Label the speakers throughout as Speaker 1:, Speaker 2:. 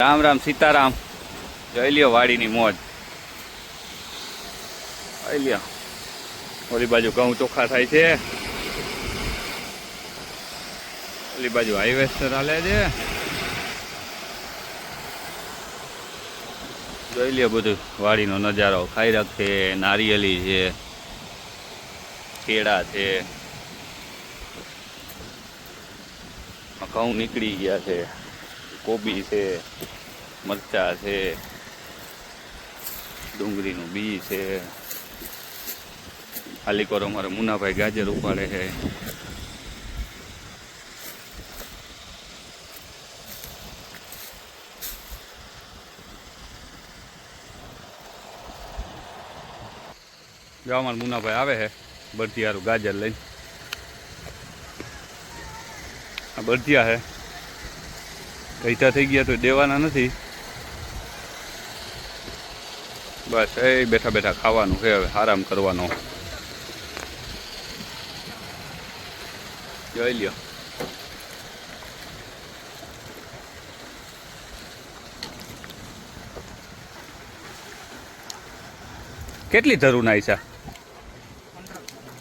Speaker 1: રામ રામ સીતારામ. જોઈ લ્યો વાડીની મોજ. જોઈ લ્યો ઓલી બાજુ ઘઉં ચોખ્ખા થાય છે, ઓલી બાજુ હાઈવેસ્ટર હાલે છે. જોઈ લ્યો બધું વાડીનો નજારો. ખાયરક છે, નારિયેલી છે, કેળા છે, ઘઉં નીકળી ગયા છે, કોબી છે, મરચા છે, ડુંગળીનું બી છે. ખાલી કરો અમારે મુનાભાઈ ગાજર ઉપાડે છે. જો અમારે મુનાભાઈ આવે છે બળદિયારું ગાજર લઈને. આ બળદિયા છે, ગઈતા થઈ ગયા તો દેવાના નથી. બસ એ બેઠા બેઠા ખાવાનું છે, હવે આરામ કરવાનો. જોઈ લ્યો કેટલી ધરું નાઈ છે?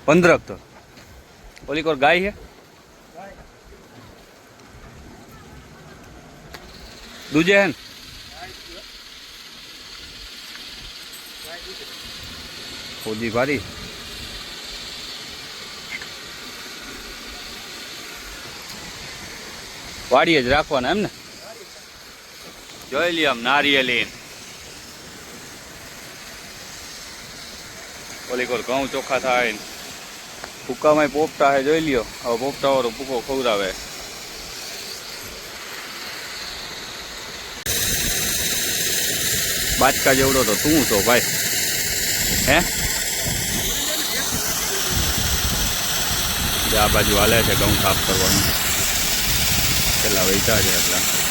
Speaker 1: 15 તો ઓલી કોર ગાય છે, દૂજે હે ને? ફોજી ભારી વાડીએ જ રાખવાના એમ ને? જોઈ લ્યો આમ નારિયેલી, ઓલી કોર ઘઉં ચોખ્ખા થાય ને ભૂકામાં પોપટા હે. જોઈ લ્યો હવે પોપટા વાળો ભૂકો ખવડાવે. બાચકા જેવડો તો તું છો ભાઈ, હે? આ બાજુ હાલે છે ઘઉં સાફ કરવાનું, પેલા વૈતા છે એટલા.